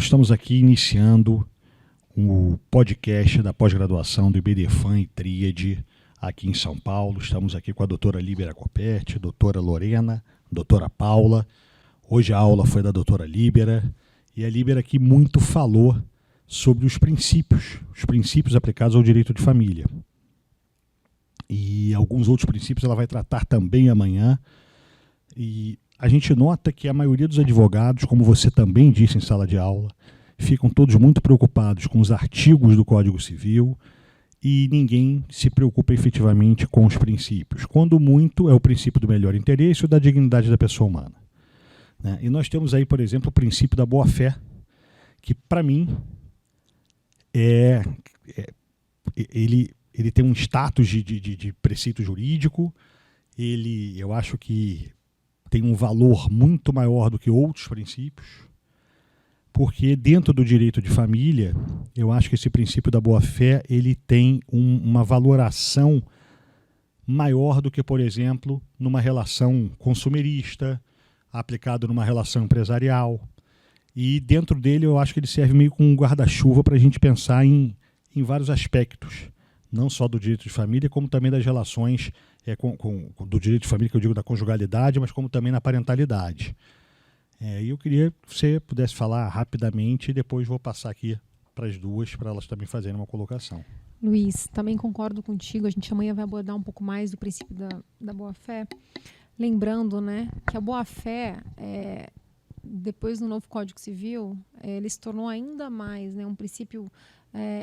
nós estamos aqui iniciando o podcast da pós-graduação do IBDFAM e Tríade aqui em São Paulo. Estamos aqui com a doutora Líbera Coppetti, doutora Lorena, doutora Paula. Hoje a aula foi da doutora Líbera, e a Líbera aqui muito falou sobre os princípios aplicados ao direito de família. E alguns outros princípios ela vai tratar também amanhã. E a gente nota que a maioria dos advogados, como você também disse em sala de aula, ficam todos muito preocupados com os artigos do Código Civil e ninguém se preocupa efetivamente com os princípios. Quando muito, é o princípio do melhor interesse ou da dignidade da pessoa humana. Né? E nós temos aí, por exemplo, o princípio da boa-fé, que para mim ele tem um status de preceito jurídico, eu acho que tem um valor muito maior do que outros princípios, porque dentro do direito de família, eu acho que esse princípio da boa-fé ele tem uma valoração maior do que, por exemplo, numa relação consumerista, aplicado numa relação empresarial. E dentro dele eu acho que ele serve meio como um guarda-chuva para a gente pensar em vários aspectos, não só do direito de família, como também das relações do direito de família, que eu digo da conjugalidade, mas como também na parentalidade. E eu queria que você pudesse falar rapidamente e depois vou passar aqui para as duas, para elas também fazerem uma colocação. Luiz, também concordo contigo, a gente amanhã vai abordar um pouco mais do princípio da boa-fé, lembrando, né, que a boa-fé, depois do novo Código Civil, ele se tornou ainda mais, né, um princípio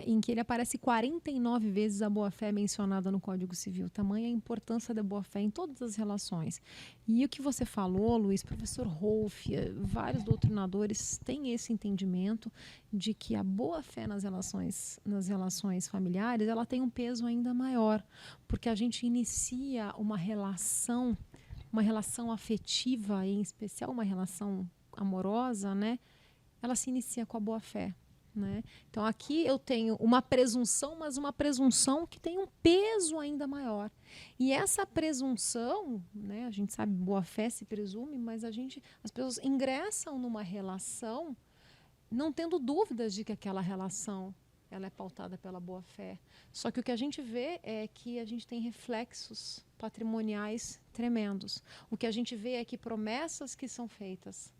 em que ele aparece 49 vezes a boa-fé mencionada no Código Civil. Tamanha a importância da boa-fé em todas as relações. E o que você falou, Luiz, professor Rolf, vários doutrinadores têm esse entendimento de que a boa-fé nas relações familiares, ela tem um peso ainda maior, porque a gente inicia uma relação afetiva, em especial uma relação amorosa, né? Ela se inicia com a boa-fé. Né? Então aqui eu tenho uma presunção, mas uma presunção que tem um peso ainda maior. E essa presunção, né, a gente sabe, boa-fé se presume, mas as pessoas ingressam numa relação não tendo dúvidas de que aquela relação ela é pautada pela boa-fé. Só que o que a gente vê é que a gente tem reflexos patrimoniais tremendos. O que a gente vê é que promessas que são feitas,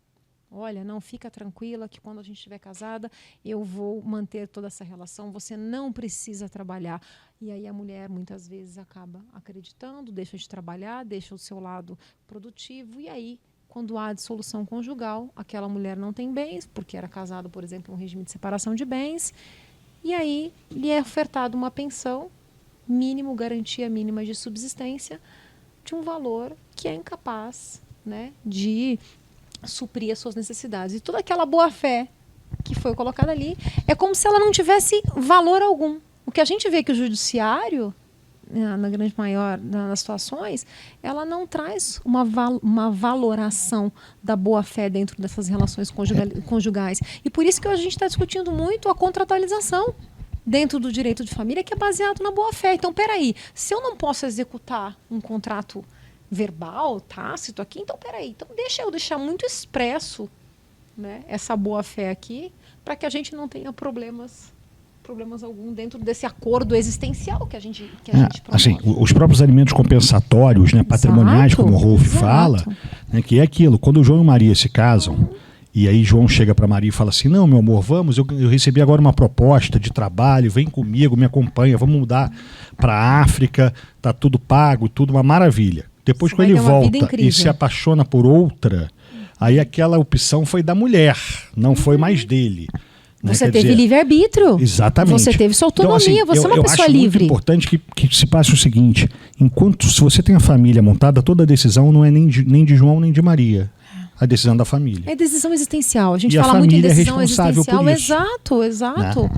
olha, não, fica tranquila que quando a gente estiver casada, eu vou manter toda essa relação, você não precisa trabalhar. E aí a mulher muitas vezes acaba acreditando, deixa de trabalhar, deixa o seu lado produtivo, e aí, quando há dissolução conjugal, aquela mulher não tem bens, porque era casada, por exemplo, em um regime de separação de bens, e aí lhe é ofertada uma pensão, garantia mínima de subsistência, de um valor que é incapaz, né, de suprir as suas necessidades. E toda aquela boa-fé que foi colocada ali é como se ela não tivesse valor algum. O que a gente vê é que o judiciário, na grande maior das situações, ela não traz uma valoração da boa-fé dentro dessas relações conjugais. E por isso que a gente está discutindo muito a contratualização dentro do direito de família, que é baseado na boa-fé. Então, peraí, se eu não posso executar um contrato verbal, tácito aqui, então peraí, então deixa eu deixar muito expresso, né, essa boa-fé aqui, para que a gente não tenha problemas algum dentro desse acordo existencial que a gente promove. Assim, os próprios alimentos compensatórios, né, patrimoniais, como o Rolf fala, né, que é aquilo, quando o João e Maria se casam, e aí João chega para Maria e fala assim, não, meu amor, vamos, eu recebi agora uma proposta de trabalho, vem comigo, me acompanha, vamos mudar para a África, tá tudo pago, tudo uma maravilha. Depois, quando ele volta e se apaixona por outra, aí aquela opção foi da mulher, não foi mais dele. Né? Você teve livre-arbítrio. Exatamente. Você teve sua autonomia, então, assim, você é uma pessoa livre. É muito importante que se passe o seguinte, se você tem a família montada, toda a decisão não é nem de João nem de Maria. A decisão da família. É decisão existencial. A gente e fala muito em decisão existencial. Por isso. Exato. Né?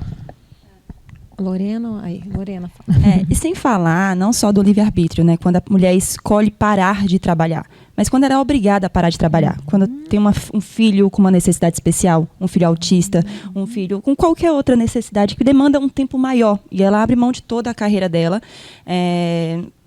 Lorena fala. E sem falar não só do livre-arbítrio, né? Quando a mulher escolhe parar de trabalhar, mas quando ela é obrigada a parar de trabalhar. Quando tem um filho com uma necessidade especial, um filho autista, um filho com qualquer outra necessidade que demanda um tempo maior, e ela abre mão de toda a carreira dela,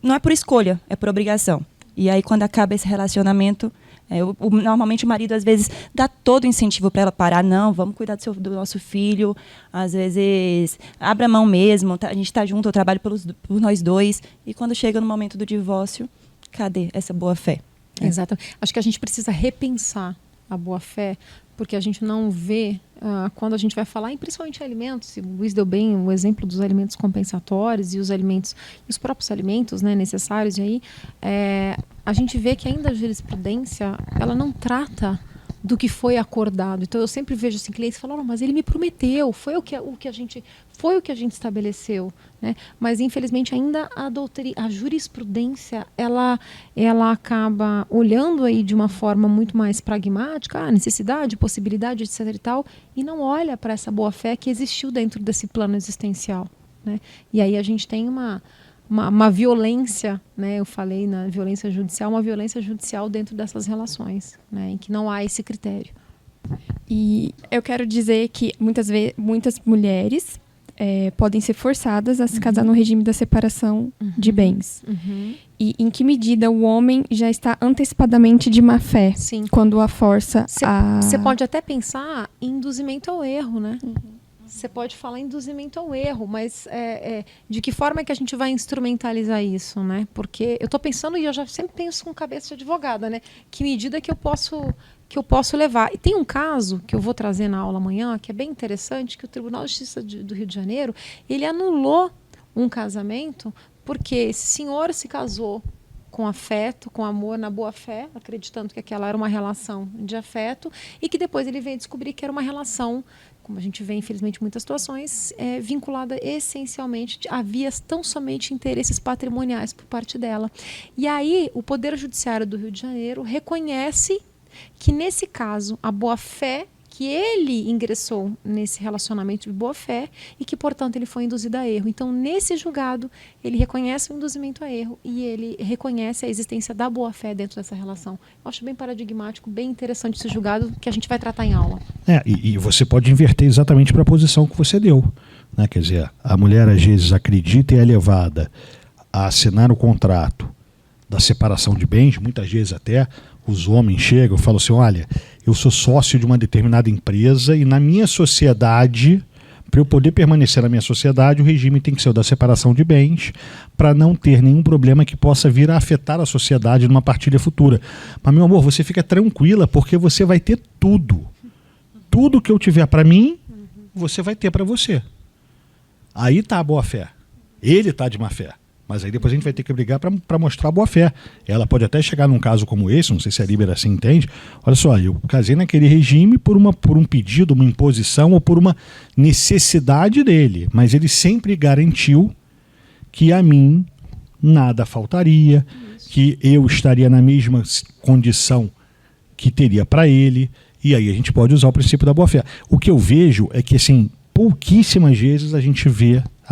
não é por escolha, é por obrigação. E aí, quando acaba esse relacionamento, Normalmente o marido, às vezes, dá todo o incentivo para ela parar. Não, vamos cuidar do nosso filho. Às vezes, abra mão mesmo. A gente está junto, eu trabalho por nós dois. E quando chega no momento do divórcio, cadê essa boa-fé? Exato. Acho que a gente precisa repensar a boa-fé, porque a gente não vê, quando a gente vai falar, principalmente em alimentos, o Luiz deu bem o exemplo dos alimentos compensatórios e os próprios alimentos, né, necessários, e aí a gente vê que ainda a jurisprudência, ela não trata do que foi acordado. Então eu sempre vejo assim, clientes falando, mas ele me prometeu, foi o que a gente estabeleceu, né? Mas infelizmente ainda a jurisprudência ela acaba olhando aí de uma forma muito mais pragmática, necessidade, possibilidade, etc e tal, e não olha para essa boa-fé que existiu dentro desse plano existencial, né? E aí a gente tem uma violência, né? Eu falei na violência judicial, uma violência judicial dentro dessas relações, né? Em que não há esse critério. E eu quero dizer que muitas mulheres podem ser forçadas a se casar no regime da separação de bens. E em que medida o homem já está antecipadamente de má fé quando a força a... Você pode até pensar em induzimento ao erro, né? Você pode falar em induzimento ao erro, mas de que forma é que a gente vai instrumentalizar isso, né? Porque eu estou pensando, e eu já sempre penso com cabeça de advogada, né? Que medida que eu posso levar. E tem um caso que eu vou trazer na aula amanhã, que é bem interessante, que o Tribunal de Justiça do Rio de Janeiro, ele anulou um casamento porque esse senhor se casou com afeto, com amor, na boa fé, acreditando que aquela era uma relação de afeto, e que depois ele veio descobrir que era uma relação, como a gente vê, infelizmente, em muitas situações, vinculada essencialmente a vias tão somente interesses patrimoniais por parte dela. E aí, o Poder Judiciário do Rio de Janeiro reconhece que, nesse caso, a boa-fé, que ele ingressou nesse relacionamento de boa-fé e que, portanto, ele foi induzido a erro. Então, nesse julgado, ele reconhece o induzimento a erro e ele reconhece a existência da boa-fé dentro dessa relação. Eu acho bem paradigmático, bem interessante esse julgado que a gente vai tratar em aula. E você pode inverter exatamente para a posição que você deu, né? Quer dizer, a mulher às vezes acredita e é levada a assinar o contrato da separação de bens, muitas vezes até os homens chegam e falam assim, olha, eu sou sócio de uma determinada empresa e na minha sociedade, para eu poder permanecer na minha sociedade, o regime tem que ser o da separação de bens, para não ter nenhum problema que possa vir a afetar a sociedade numa partilha futura. Mas, meu amor, você fica tranquila, porque você vai ter tudo. Tudo que eu tiver para mim, você vai ter para você. Aí está a boa-fé. Ele está de má-fé. Mas aí depois a gente vai ter que brigar para mostrar a boa-fé. Ela pode até chegar num caso como esse, não sei se a Líbera assim entende. Olha só, eu casei naquele regime por um pedido, uma imposição ou por uma necessidade dele. Mas ele sempre garantiu que a mim nada faltaria, que eu estaria na mesma condição que teria para ele. E aí a gente pode usar o princípio da boa-fé. O que eu vejo é que, assim, pouquíssimas vezes a gente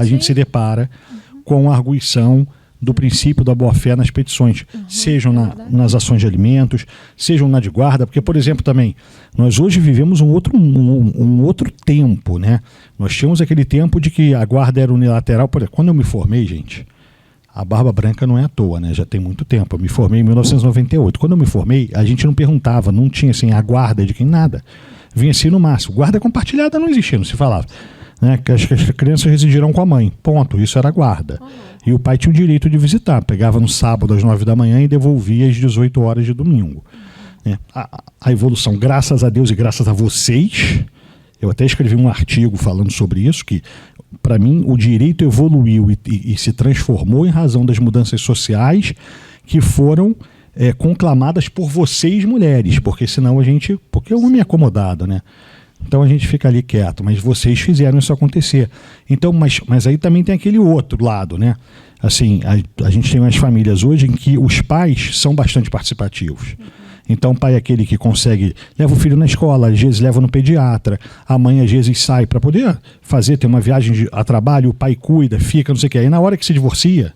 gente se depara com a arguição do princípio da boa-fé nas petições, sejam nas ações de alimentos, sejam na de guarda, porque, por exemplo, também, nós hoje vivemos um outro tempo, né? Nós tínhamos aquele tempo de que a guarda era unilateral. Quando eu me formei, gente, a barba branca não é à toa, né? Já tem muito tempo. Eu me formei em 1998. Quando eu me formei, a gente não perguntava, não tinha assim, a guarda de quem nada. Vinha assim no máximo. Guarda compartilhada não existia, não se falava. Né, que as crianças residirão com a mãe. Ponto. Isso era guarda. E o pai tinha o direito de visitar. Pegava no sábado às 9 da manhã e devolvia às 18 horas de domingo. Né? A evolução, graças a Deus e graças a vocês, eu até escrevi um artigo falando sobre isso, que para mim o direito evoluiu e se transformou em razão das mudanças sociais que foram conclamadas por vocês, mulheres, porque senão porque o homem é acomodado, né? Então a gente fica ali quieto, mas vocês fizeram isso acontecer. Então, mas aí também tem aquele outro lado, né? Assim, a gente tem umas famílias hoje em que os pais são bastante participativos. Então o pai é aquele que consegue, leva o filho na escola, às vezes leva no pediatra, a mãe às vezes sai para poder ter uma viagem a trabalho, o pai cuida, fica, não sei o que. Aí na hora que se divorcia,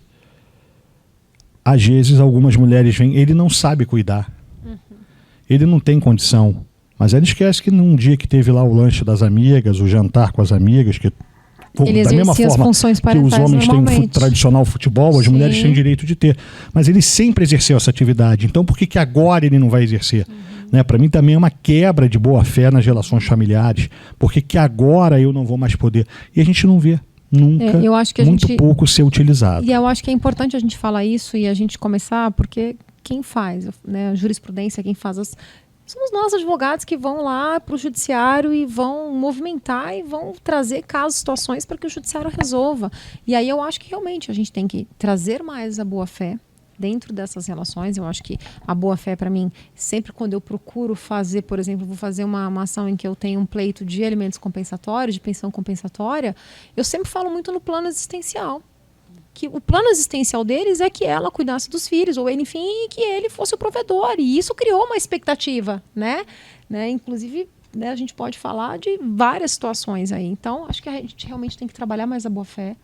às vezes algumas mulheres vêm, ele não sabe cuidar. Ele não tem condição. Mas ela esquece que num dia que teve lá o lanche das amigas, o jantar com as amigas, que Ele da mesma exercia as forma funções que parentais os homens têm normalmente. tradicional futebol, as Sim. mulheres têm direito de ter. Mas ele sempre exerceu essa atividade. Então, por que agora ele não vai exercer? Né? Para mim também é uma quebra de boa-fé nas relações familiares. Por que agora eu não vou mais poder? E a gente não vê nunca, Eu acho que muito pouco ser utilizado. E eu acho que é importante a gente falar isso e a gente começar, porque quem faz, né, a jurisprudência, quem faz somos nós, advogados, que vão lá para o judiciário e vão movimentar e vão trazer casos, situações para que o judiciário resolva. E aí eu acho que realmente a gente tem que trazer mais a boa-fé dentro dessas relações. Eu acho que a boa-fé, para mim, sempre quando eu procuro fazer, por exemplo, vou fazer uma ação em que eu tenho um pleito de alimentos compensatórios, de pensão compensatória, eu sempre falo muito no plano existencial. Que o plano existencial deles é que ela cuidasse dos filhos, ou ele, enfim, que ele fosse o provedor. E isso criou uma expectativa, né? Inclusive, né, a gente pode falar de várias situações aí. Então, acho que a gente realmente tem que trabalhar mais a boa-fé.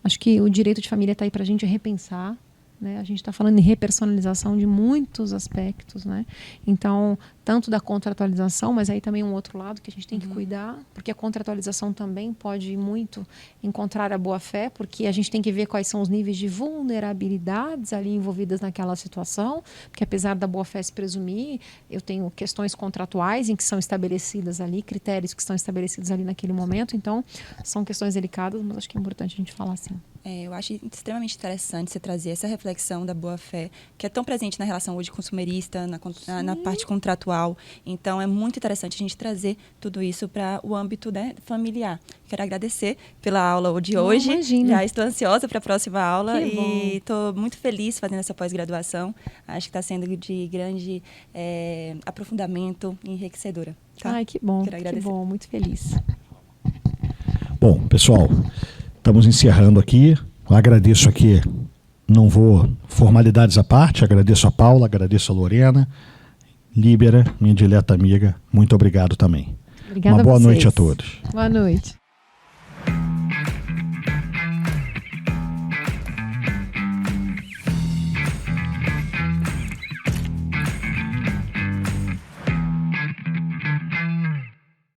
Acho que o direito de família está aí para a gente repensar. Né? A gente está falando em repersonalização de muitos aspectos, né? Então, tanto da contratualização, mas aí também um outro lado que a gente tem que cuidar, porque a contratualização também pode muito encontrar a boa-fé, porque a gente tem que ver quais são os níveis de vulnerabilidades ali envolvidas naquela situação, porque apesar da boa-fé se presumir, eu tenho questões contratuais em que são estabelecidas ali, critérios que estão estabelecidos ali naquele momento, então são questões delicadas, mas acho que é importante a gente falar assim. Eu acho extremamente interessante você trazer essa reflexão da boa-fé, que é tão presente na relação hoje consumerista, na parte contratual. Então, é muito interessante a gente trazer tudo isso para o âmbito, né, familiar. Quero agradecer pela aula de hoje. Imagina. Já estou ansiosa para a próxima aula Que bom. e estou muito feliz fazendo essa pós-graduação. Acho que está sendo de grande aprofundamento e enriquecedora. Tá? Ai, que bom, Quero agradecer. que bom, muito feliz. Bom, pessoal, estamos encerrando aqui. Eu agradeço aqui, não vou formalidades à parte, agradeço a Paula, agradeço a Lorena, Líbera, minha dileta amiga, muito obrigado também. Obrigada Uma boa a vocês. noite a todos. Boa noite.